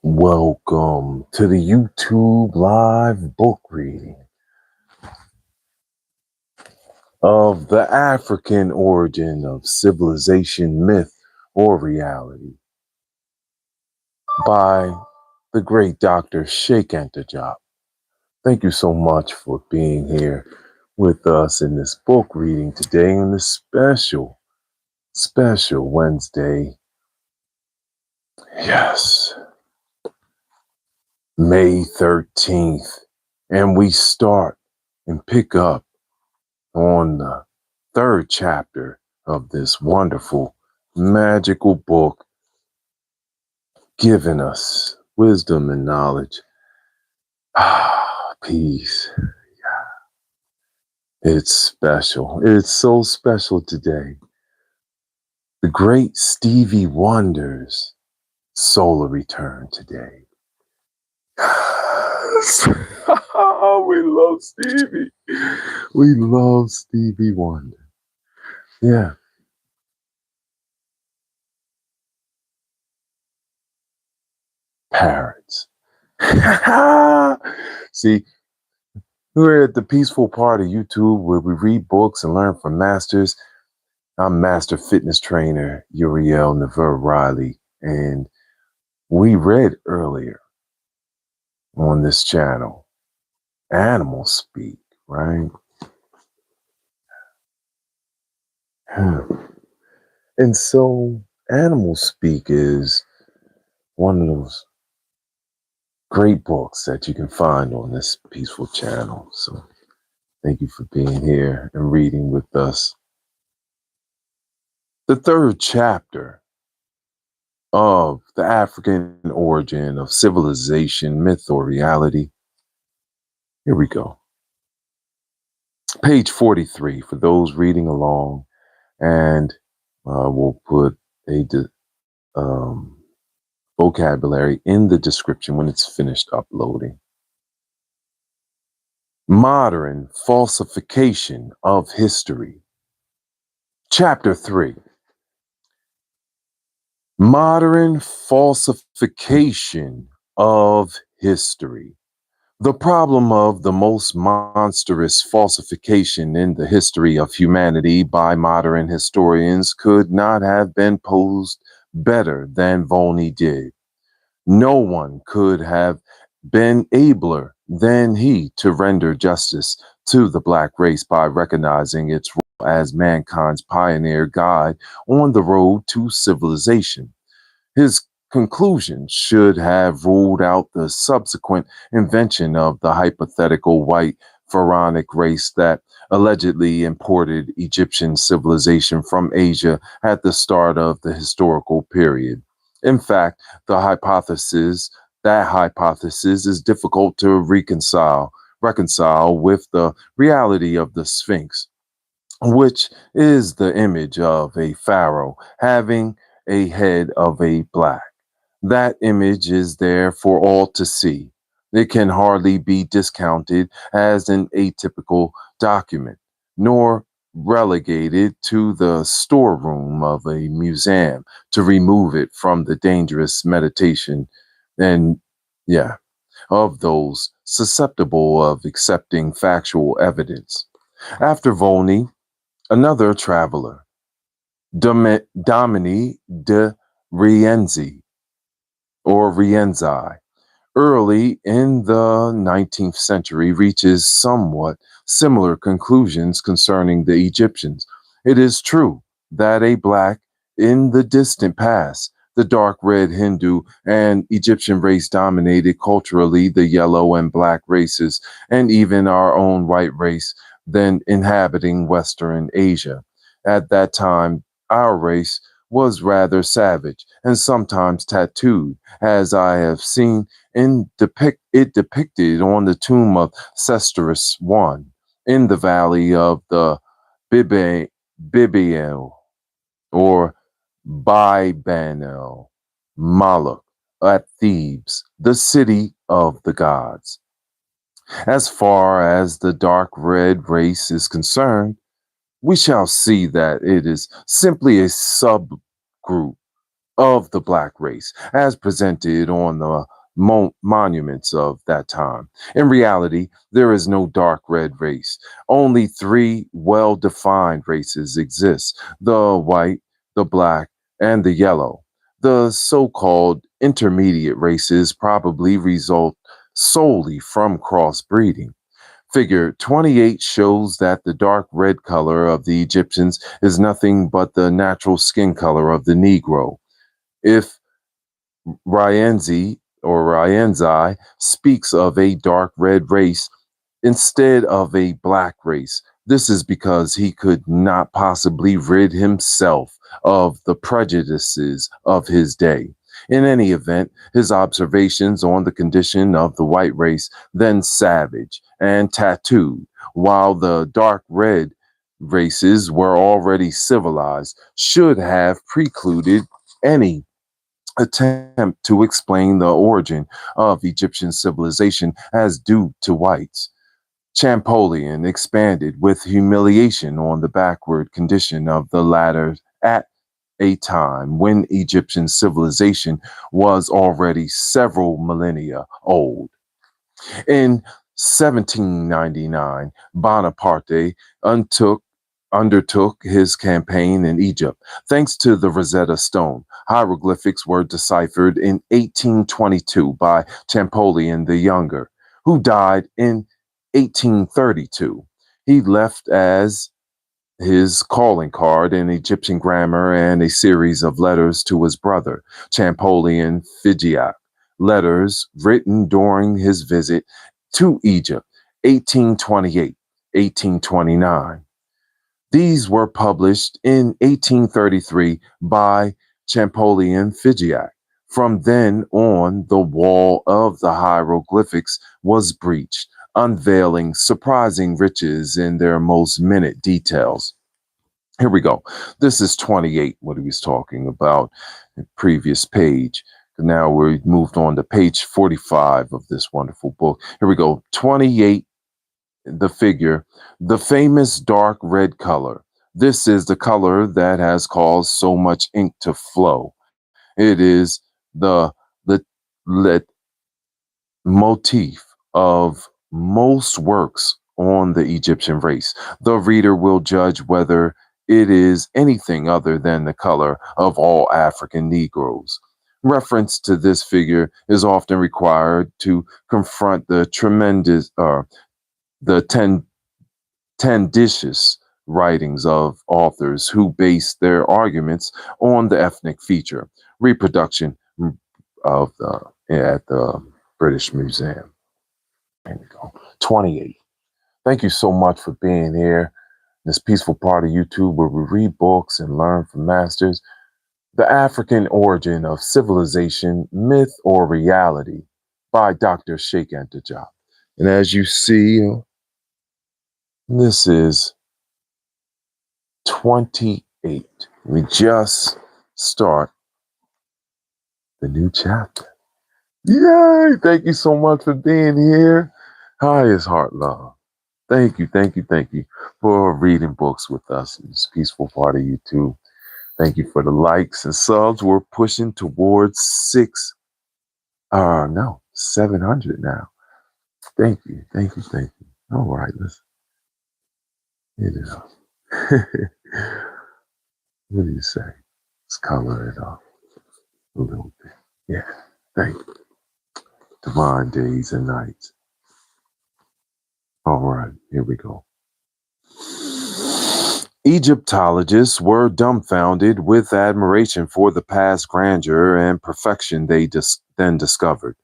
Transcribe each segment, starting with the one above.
Welcome to the YouTube live book reading of The African Origin of Civilization, Myth, or Reality by the great Dr. Cheikh Anta Diop. Thank you so much for being here with us in this book reading today on this special Wednesday. Yes, May 13th. And we start and pick up on the third chapter of this wonderful, magical book, giving us wisdom and knowledge. Peace. It's special. It's so special today. The great Stevie Wonder's solar return today. We love Stevie. We love Stevie Wonder. Yeah. Parrots. See, we're at the peaceful part of YouTube where we read books and learn from masters. I'm Master Fitness Trainer Uriel Riley, and we read earlier on this channel, Animal Speak, right? And so Animal Speak is one of those great books that you can find on this peaceful channel. So thank you for being here and reading with us. The third chapter of The African Origin of Civilization, Myth, or Reality. Here we go. Page 43 for those reading along, and we'll put a vocabulary in the description when it's finished uploading. Modern falsification of history. Chapter 3. Modern falsification of history. The problem of the most monstrous falsification in the history of humanity by modern historians could not have been posed better than Volney did. No one could have been abler than he to render justice to the Black race by recognizing its role as mankind's pioneer guide on the road to civilization. His conclusion should have ruled out the subsequent invention of the hypothetical white pharaonic race that allegedly imported Egyptian civilization from Asia at the start of the historical period. In fact, that hypothesis is difficult to reconcile with the reality of the Sphinx, which is the image of a pharaoh having a head of a black. That image is there for all to see. It can hardly be discounted as an atypical document, nor relegated to the storeroom of a museum to remove it from the dangerous meditation and, of those susceptible of accepting factual evidence. After Volney, another traveler, Domini de Rienzi, or Rienzi, early in the 19th century, reaches somewhat similar conclusions concerning the Egyptians. It is true that a black in the distant past, the dark red Hindu and Egyptian race dominated culturally the yellow and black races, and even our own white race then inhabiting Western Asia. At that time, our race was rather savage and sometimes tattooed, as I have seen depicted on the tomb of Sesostris I in the valley of the Bibael or Bibanel Moloch at Thebes, the city of the gods. As far as the dark red race is concerned, we shall see that it is simply a subgroup of the black race, as presented on the monuments of that time. In reality, there is no dark red race. Only three well defined races exist: the white, the black, and the yellow. The so called intermediate races probably result solely from crossbreeding. Figure 28 shows that the dark red color of the Egyptians is nothing but the natural skin color of the Negro. If Ryenzi speaks of a dark red race instead of a black race, this is because he could not possibly rid himself of the prejudices of his day. In any event, his observations on the condition of the white race, then savage and tattooed, while the dark red races were already civilized, should have precluded any attempt to explain the origin of Egyptian civilization as due to whites. Champollion expanded with humiliation on the backward condition of the latter at a time when Egyptian civilization was already several millennia old. In 1799, Bonaparte undertook, undertook his campaign in Egypt. Thanks to the Rosetta Stone, hieroglyphics were deciphered in 1822 by Champollion the Younger, who died in 1832. He left as his calling card in Egyptian grammar and a series of letters to his brother, Champollion Figeac, letters written during his visit to Egypt, 1828, 1829. These were published in 1833 by Champollion Figeac. From then on, the wall of the hieroglyphics was breached, unveiling surprising riches in their most minute details. Here we go. This is 28, what he was talking about in the previous page. Now we moved on to page 45 of this wonderful book. Here we go. 28, the figure, the famous dark red color. This is the color that has caused so much ink to flow. It is the let motif of most works on the Egyptian race. The reader will judge whether it is anything other than the color of all African Negroes. Reference to this figure is often required to confront the tenditious writings of authors who base their arguments on the ethnic feature reproduction of the at the British Museum. There we go. 28. Thank you so much for being here. This peaceful part of YouTube where we read books and learn from masters. The African Origin of Civilization, Myth or Reality by Dr. Cheikh Anta. And as you see, this is 28. We just start the new chapter. Yay! Thank you so much for being here. Highest heart love. Thank you for reading books with us in this peaceful part of YouTube. Thank you for the likes and subs. We're pushing towards 700 now. Thank you. All right, let's get it up. What do you say? Let's color it up a little bit. Yeah, thank you. Divine days and nights. All right, here we go. Egyptologists were dumbfounded with admiration for the past grandeur and perfection they then discovered.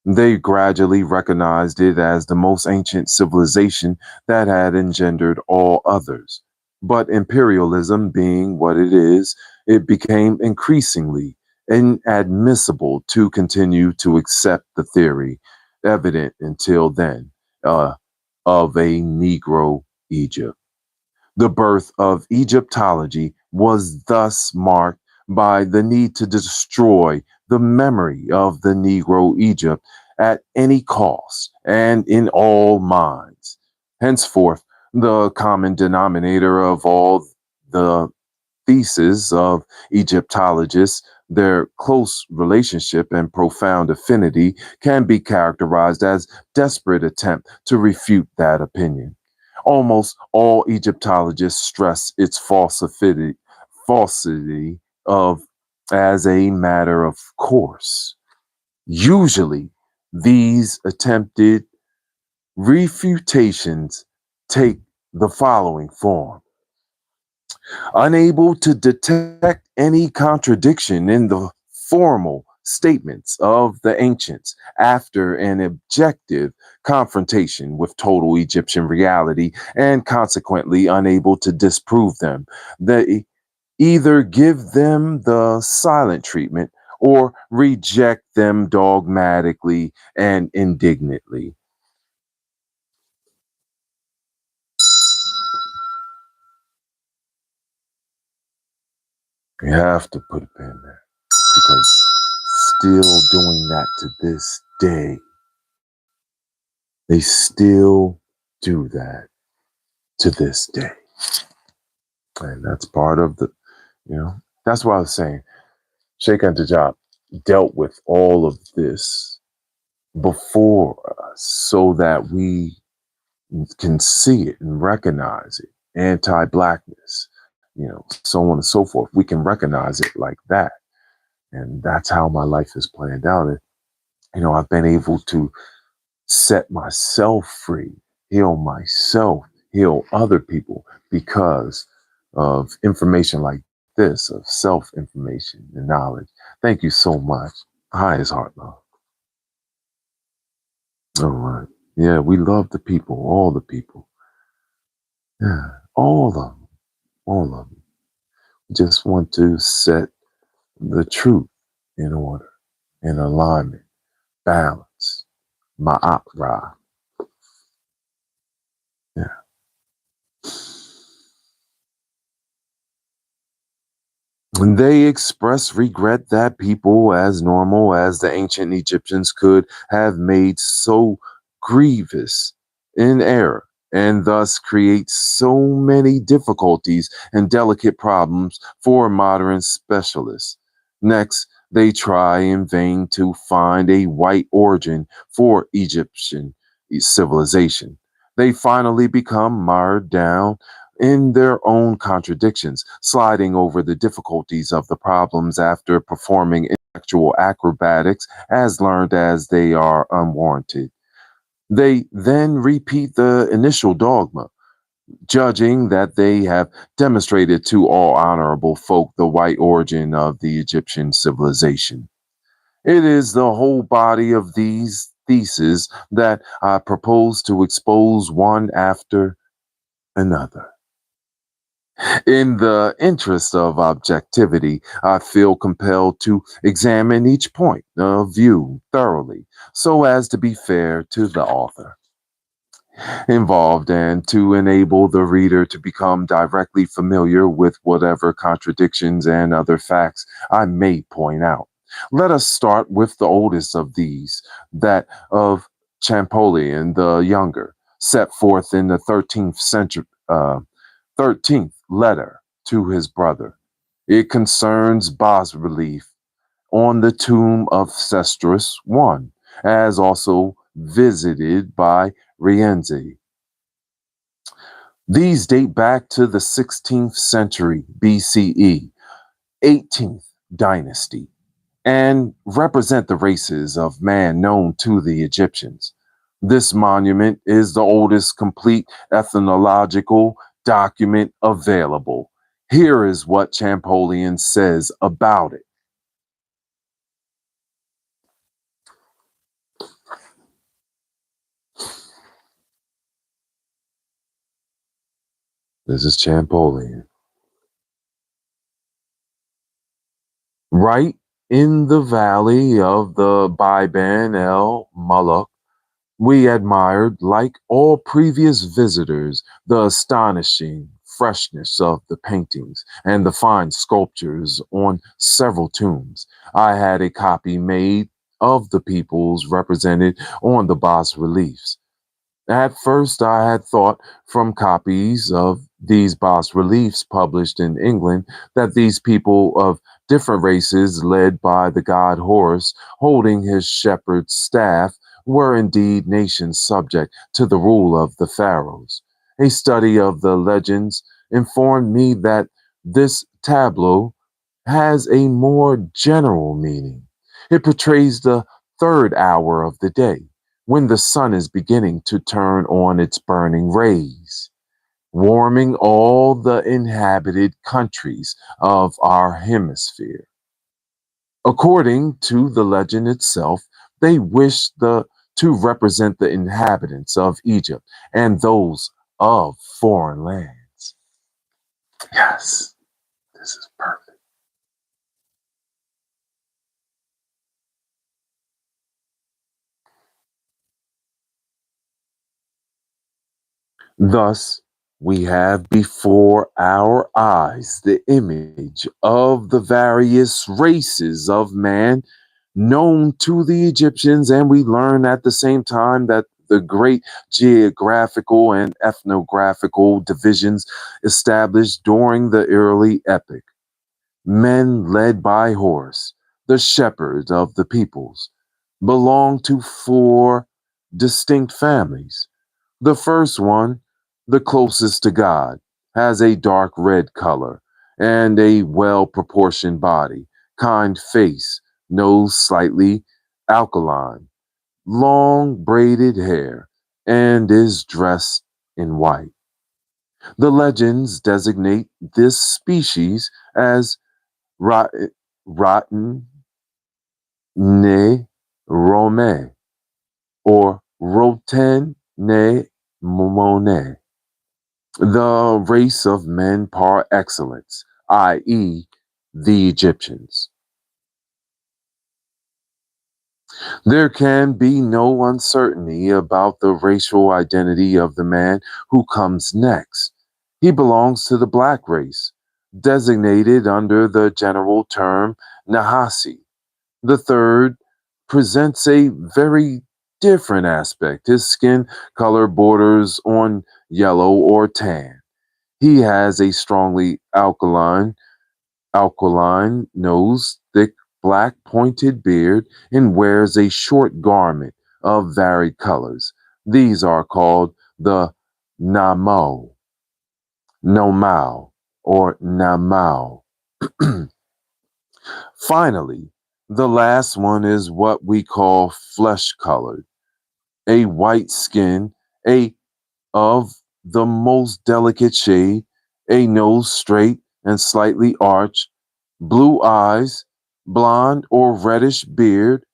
They gradually recognized it as the most ancient civilization that had engendered all others. But imperialism being what it is, it became increasingly inadmissible to continue to accept the theory, evident until then, of a Negro Egypt. The birth of Egyptology was thus marked by the need to destroy the memory of the Negro Egypt at any cost and in all minds. Henceforth, the common denominator of all the theses of Egyptologists Their close relationship and profound affinity can be characterized as desperate attempt to refute that opinion. Almost all Egyptologists stress its falsity of as a matter of course. Usually, these attempted refutations take the following form: unable to detect any contradiction in the formal statements of the ancients after an objective confrontation with total Egyptian reality, and consequently unable to disprove them. They either give them the silent treatment or reject them dogmatically and indignantly. You have to put a pin there because still doing that to this day. They still do that to this day. And that's part of that's why I was saying Sheikh and Diop dealt with all of this before us so that we can see it and recognize it. Anti-blackness, so on and so forth. We can recognize it like that. And that's how my life is planned out. And, I've been able to set myself free, heal myself, heal other people because of information like this, of self information and knowledge. Thank you so much. Hi, is heart love. All right. Yeah, we love the people, all the people. Yeah, all of them, all of them. Just want to set the truth in order, in alignment, balance. Ma'at Ra. Yeah. And they express regret that people as normal as the ancient Egyptians could have made so grievous in error and thus create so many difficulties and delicate problems for modern specialists. Next, they try in vain to find a white origin for Egyptian civilization. They finally become mired down in their own contradictions, sliding over the difficulties of the problems after performing intellectual acrobatics as learned as they are unwarranted. They then repeat the initial dogma, judging that they have demonstrated to all honorable folk the white origin of the Egyptian civilization. It is the whole body of these theses that I propose to expose one after another. In the interest of objectivity, I feel compelled to examine each point of view thoroughly so as to be fair to the author involved and to enable the reader to become directly familiar with whatever contradictions and other facts I may point out. Let us start with the oldest of these, that of Champollion the Younger, set forth in the 13th century. 13th letter to his brother. It concerns bas relief on the tomb of Sestris I, as also visited by Rienzi. These date back to the 16th century BCE, 18th dynasty, and represent the races of man known to the Egyptians. This monument is the oldest complete ethnological document available. Here is what Champollion says about it. This is Champollion. Right in the valley of the Biban el Muluk, we admired, like all previous visitors, the astonishing freshness of the paintings and the fine sculptures on several tombs. I had a copy made of the peoples represented on the bas reliefs. At first, I had thought from copies of these bas reliefs published in England that these people of Different races, led by the god Horus, holding his shepherd's staff, were indeed nations subject to the rule of the pharaohs. A study of the legends informed me that this tableau has a more general meaning. It portrays the third hour of the day, when the sun is beginning to turn on its burning rays, warming all the inhabited countries of our hemisphere. According to the legend itself, they wished to represent the inhabitants of Egypt and those of foreign lands. Yes, this is perfect. Thus, we have before our eyes the image of the various races of man known to the Egyptians, and we learn at the same time that the great geographical and ethnographical divisions established during the early epic. Men led by Horus, the shepherd of the peoples, belong to four distinct families. The first one, the closest to God, has a dark red color and a well proportioned body, kind face, nose slightly alkaline, long braided hair, and is dressed in white. The legends designate this species as Rot- Rotten Ne Rome or Roten Ne Monet, the race of men par excellence, i.e., the Egyptians. There can be no uncertainty about the racial identity of the man who comes next. He belongs to the black race, designated under the general term Nahasi. The third presents a very different aspect. His skin color borders on yellow or tan. He has a strongly alkaline nose, thick black pointed beard, and wears a short garment of varied colors. These are called the Namo, Nomao, or Namao. Finally, the last one is what we call flesh colored, a white skin, a of the most delicate shade, a nose straight and slightly arched, blue eyes, blonde or reddish beard,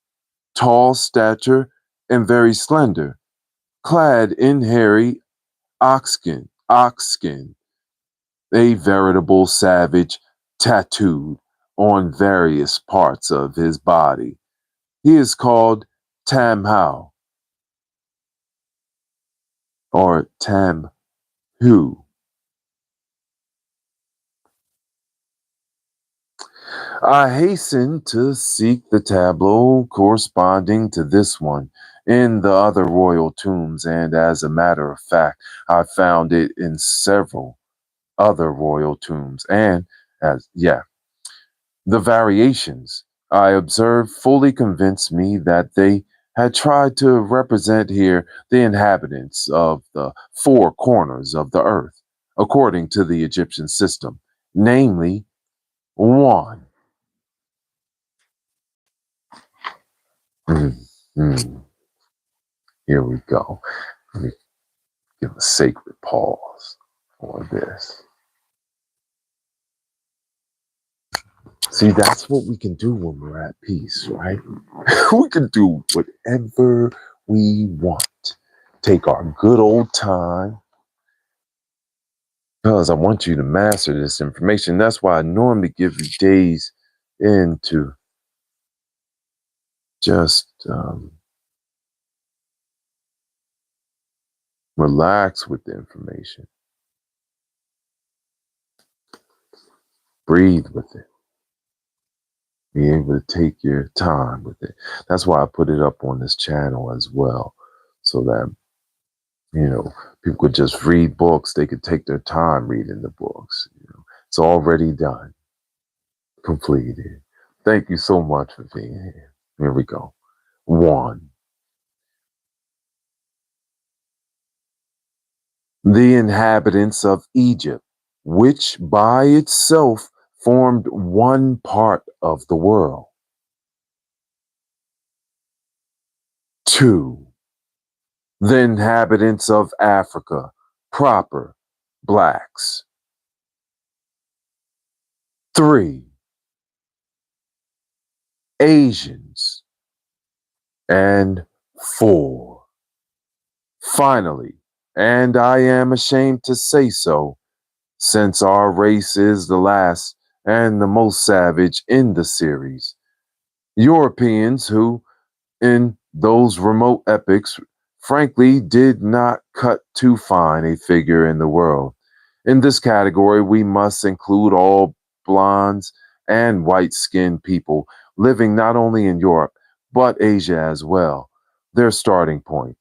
tall stature, and very slender, clad in hairy ox skin, a veritable savage tattooed on various parts of his body. He is called Tamhao or Tamhu. I hasten to seek the tableau corresponding to this one in the other royal tombs, and as a matter of fact, I found it in several other royal tombs. And the variations I observed fully convinced me that they had tried to represent here the inhabitants of the four corners of the earth, according to the Egyptian system, namely one. Mm, mm. Here we go. Let me give a sacred pause for this. See, that's what we can do when we're at peace, right? We can do whatever we want. Take our good old time because I want you to master this information. That's why I normally give you days in to just relax with the information, breathe with it, be able to take your time with it. That's why I put it up on this channel as well, so that you know people could just read books. They could take their time reading the books. It's already done. completed. Thank you so much for being here. Here we go. One, the inhabitants of Egypt, which by itself formed one part of the world. Two, the inhabitants of Africa, proper blacks. Three, Asians. And four, finally, and I am ashamed to say so, since our race is the last and the most savage in the series, Europeans who, in those remote epochs, frankly did not cut too fine a figure in the world. In this category, we must include all blondes and white skinned people living not only in Europe, but Asia as well. Their starting point.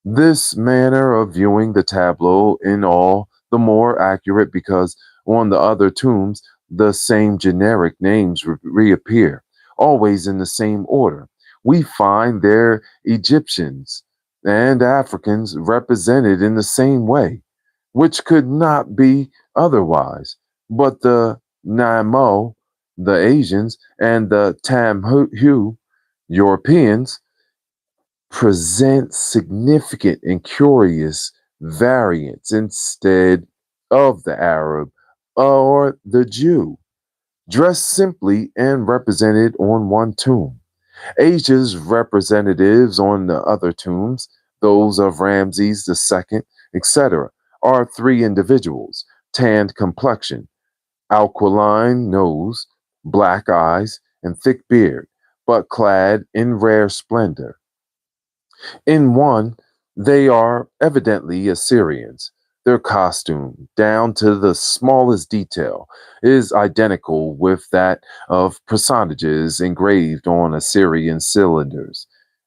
This manner of viewing the tableau in all the more accurate because on the other tombs the same generic names reappear, always in the same order. We find there Egyptians and Africans represented in the same way, which could not be otherwise. But the Namo, the Asians, and the Tamhu, Europeans, present significant and curious variants instead of the Arab or the Jew, dressed simply and represented on one tomb. Asia's representatives on the other tombs, those of Ramses II, etc., are three individuals: tanned complexion, aquiline nose, black eyes, and thick beard, but clad in rare splendor. In one, they are evidently Assyrians. Their costume, down to the smallest detail, is identical with that of personages engraved on Assyrian cylinders.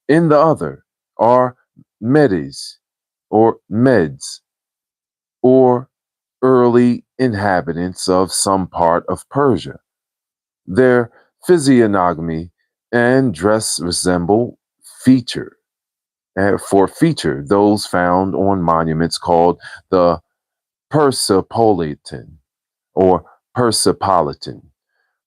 In the other are Medes or Meds or early inhabitants of some part of Persia. Their physiognomy and dress resemble feature for feature those found on monuments called the Persepolitan or Persepolitan.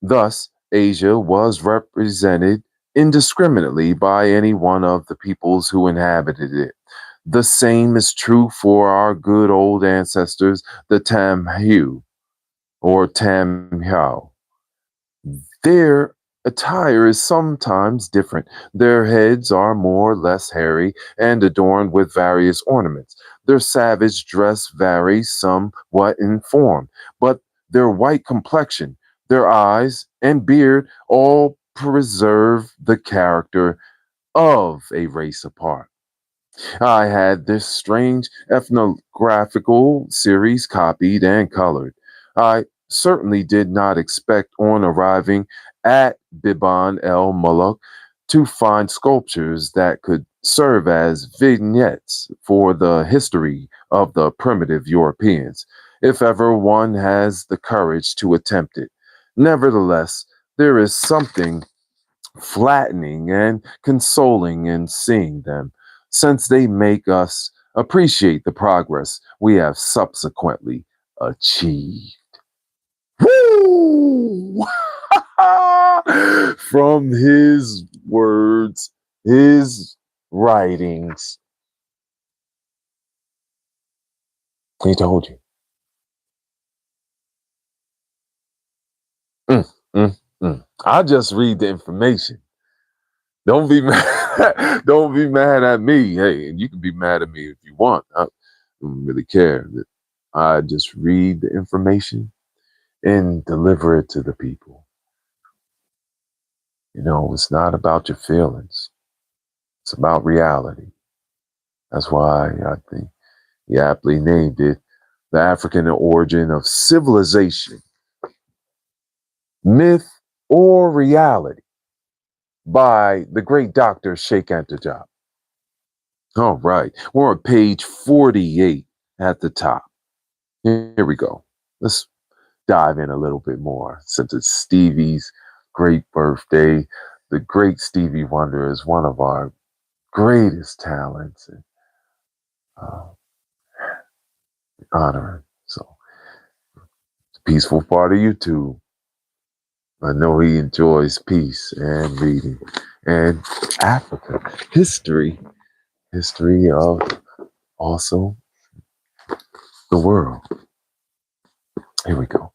Thus, Asia was represented indiscriminately by any one of the peoples who inhabited it. The same is true for our good old ancestors, the Tamhu or Tamhao. Their attire is sometimes different. Their heads are more or less hairy and adorned with various ornaments. Their savage dress varies somewhat in form, but their white complexion, their eyes, and beard all preserve the character of a race apart. I had this strange ethnographical series copied and colored. I certainly did not expect on arriving at Biban el Muluk to find sculptures that could serve as vignettes for the history of the primitive Europeans, if ever one has the courage to attempt it. Nevertheless, there is something flattening and consoling in seeing them, since they make us appreciate the progress we have subsequently achieved. Woo! From his words, his writings. He told you. Mm, mm, I just read the information. Don't be mad. Don't be mad at me. Hey, and you can be mad at me if you want. I don't really care. I just read the information and deliver it to the people. You know, it's not about your feelings. It's about reality. That's why I think he aptly named it The African Origin of Civilization, Myth or Reality by the great Dr. Cheikh Anta. All right. We're on page 48 at the top. Here we go. Let's dive in a little bit more. Since it's Stevie's great birthday, the great Stevie Wonder is one of our greatest talents, and uh, honor him. So, peaceful part of YouTube. I know he enjoys peace and reading and Africa history of also the world. Here we go.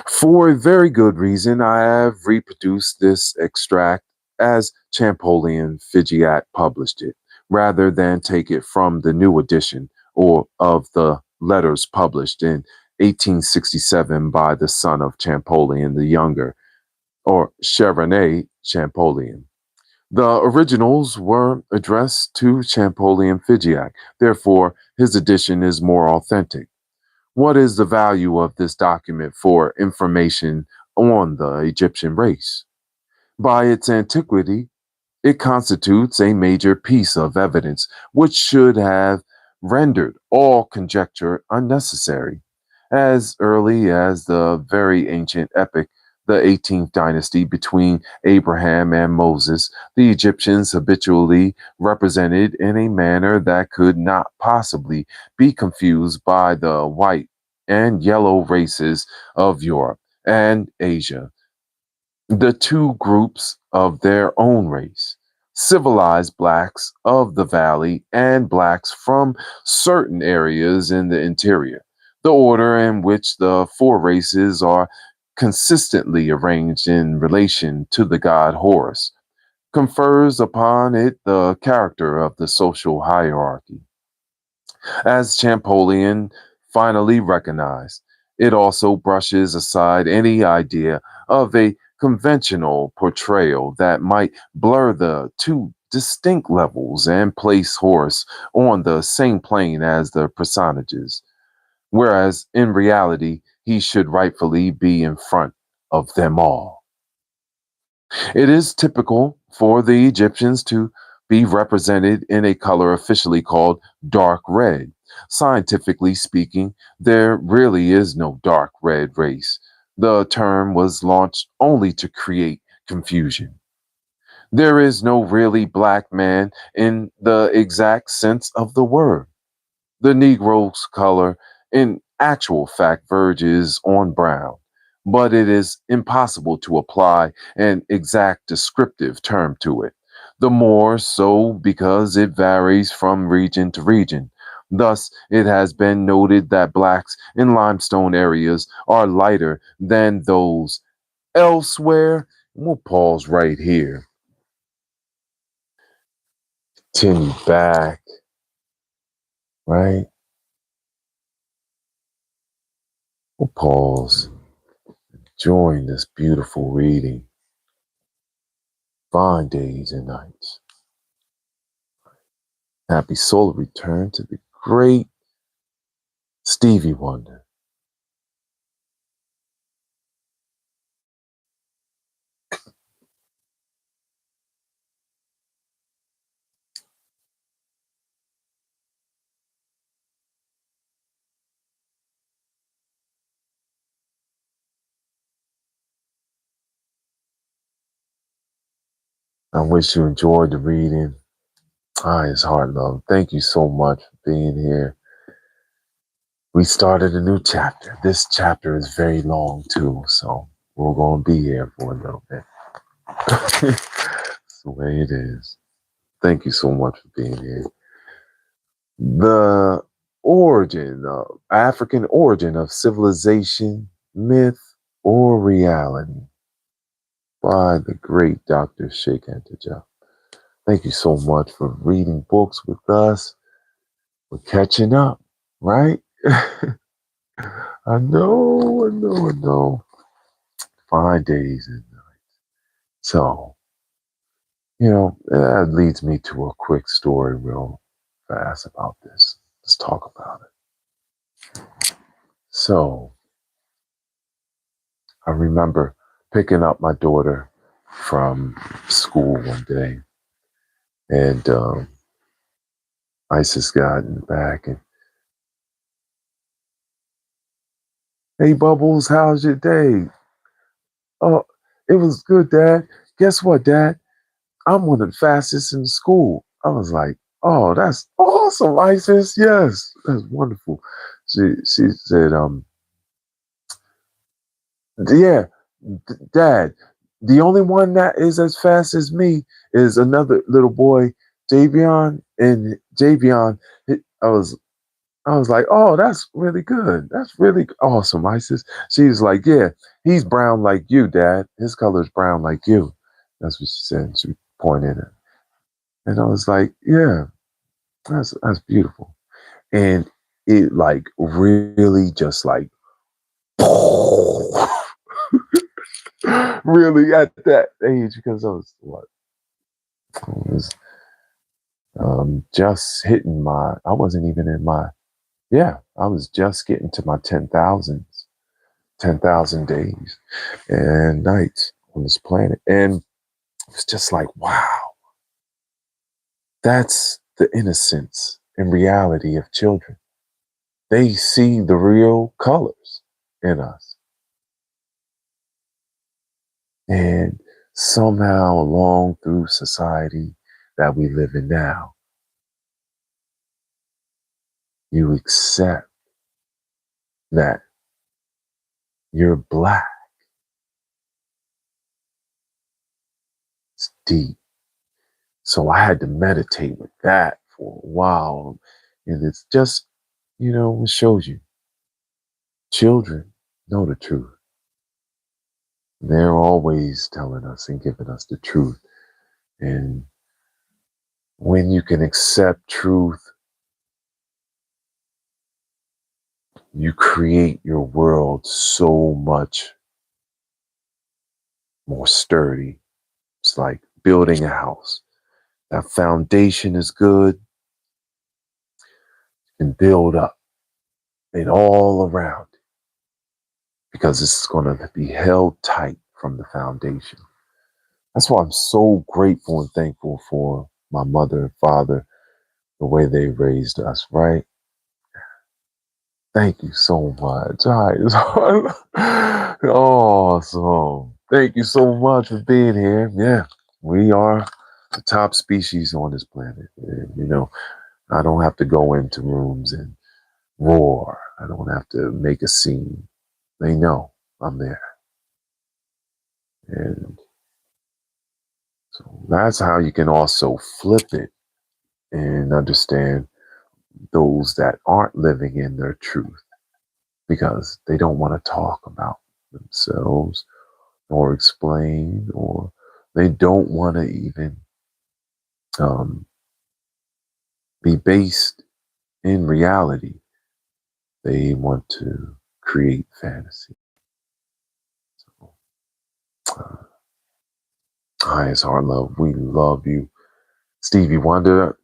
For a very good reason, I have reproduced this extract as Champollion Figiat published it, rather than take it from the new edition or of the letters published in 1867 by the son of Champollion the Younger, or Cherenay Champollion. The originals were addressed to Champollion Figiac, therefore, his edition is more authentic. What is the value of this document for information on the Egyptian race? By its antiquity, it constitutes a major piece of evidence which should have rendered all conjecture unnecessary. As early as the very ancient epic, the 18th dynasty between Abraham and Moses, the Egyptians habitually represented in a manner that could not possibly be confused by the white and yellow races of Europe and Asia, the two groups of their own race, civilized blacks of the valley and blacks from certain areas in the interior. The order in which the four races are consistently arranged in relation to the god Horus confers upon it the character of the social hierarchy. As Champollion finally recognized, it also brushes aside any idea of a conventional portrayal that might blur the two distinct levels and place Horus on the same plane as the personages, whereas in reality, he should rightfully be in front of them all. It is typical for the Egyptians to be represented in a color officially called dark red. Scientifically speaking, there really is no dark red race. The term was launched only to create confusion. There is no really black man in the exact sense of the word. The Negro's color, in actual fact, verges on brown, but it is impossible to apply an exact descriptive term to it. The more so because it varies from region to region. Thus, it has been noted that blacks in limestone areas are lighter than those elsewhere. We'll pause right here. Continue back, right? We'll pause. Join this beautiful reading. Fine days and nights. Happy solar return to the great Stevie Wonder. I wish you enjoyed the reading. It's hard love. Thank you so much for being here. We started a new chapter. This chapter is very long too, so we're going to be here for a little bit. It's the way it is. Thank you so much for being here. The African origin of civilization, myth, or reality by the great Dr. Cheikh Anta. Thank you so much for reading books with us. We're catching up, right? I know. Fine days and nights. So, that leads me to a quick story real fast about this. Let's talk about it. So, I remember picking up my daughter from school one day, and Isis got in the back, and Hey, Bubbles, how's your day? Oh, it was good, Dad. Guess what, Dad? I'm one of the fastest in the school. I was like, oh, that's awesome, Isis. Yes, that's wonderful. She said, yeah, Dad, the only one that is as fast as me is another little boy, Javion. And Javion, I was I was like, oh, that's really good. That's really awesome, Isis. She's like, yeah, he's brown like you, Dad. His color's brown like you. That's what she said. She pointed at. And I was like, yeah, that's beautiful. And it like really just like really at that age because I was what I was just hitting my I wasn't even in my yeah, I was just getting to my 10,000 days and nights on this planet. And it's just like, wow, that's the innocence and reality of children. They see the real colors in us. And somehow, along through society that we live in now, you accept that you're black. It's deep. So I had to meditate with that for a while. And it's just, it shows you children know the truth. They're always telling us and giving us the truth. And when you can accept truth, you create your world so much more sturdy. It's like building a house. That foundation is good and build up it all around because it's going to be held tight from the foundation. That's why I'm so grateful and thankful for my mother and father, the way they raised us, right? Thank you so much. Awesome. Thank you so much for being here. Yeah, we are the top species on this planet. And, I don't have to go into rooms and roar. I don't have to make a scene. They know I'm there. And so that's how you can also flip it and understand those that aren't living in their truth because they don't want to talk about themselves or explain, or they don't want to even um, be based in reality. They want to create fantasy. So, highest heart love, we love you. Stevie Wonder,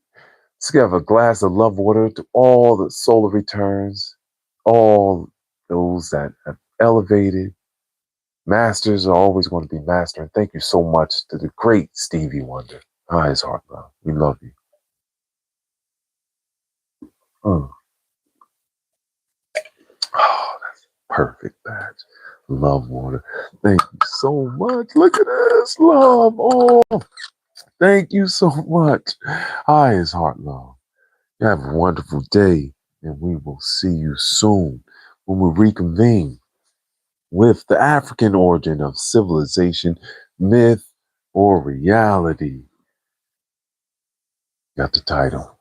let's give a glass of love water to all the solar returns, all those that have elevated. Masters are always going to be mastering. Thank you so much to the great Stevie Wonder. Highest heart love. We love you. Mm. Oh, that's perfect badge. Love water. Thank you so much. Look at this love. Oh, thank you so much. Highest heart love. You have a wonderful day, and we will see you soon when we reconvene with the African origin of civilization, myth, or reality. Got the title.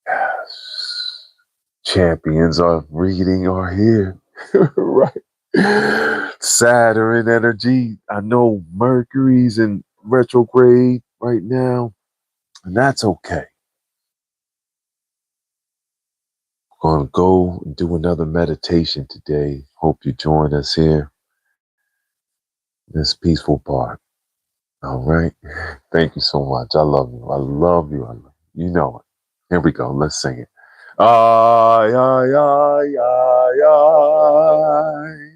Yes. Champions of reading are here. Right. Saturn energy. I know Mercury's in retrograde right now, and that's okay. We're going to go and do another meditation today. Hope you join us here. This peaceful part. All right. Thank you so much. I love you. I love you. I love you. You know it. Here we go. Let's sing it. Ay, ay, ay, ay, ay.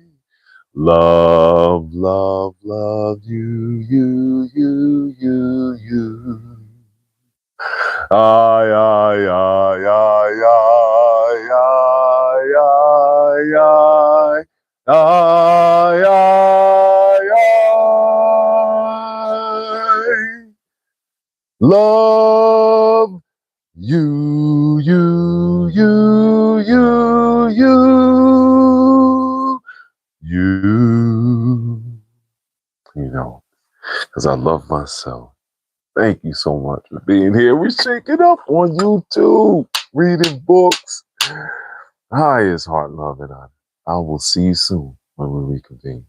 Love, love, love you, you, you, you, you. Ay, ay, ay, ay, ay, ay, ay, ay. Love you, you, you, you, you, you. You know, because I love myself. Thank you so much for being here. We shake it up on YouTube, reading books. Highest heart, love, and honor. I will see you soon when we reconvene.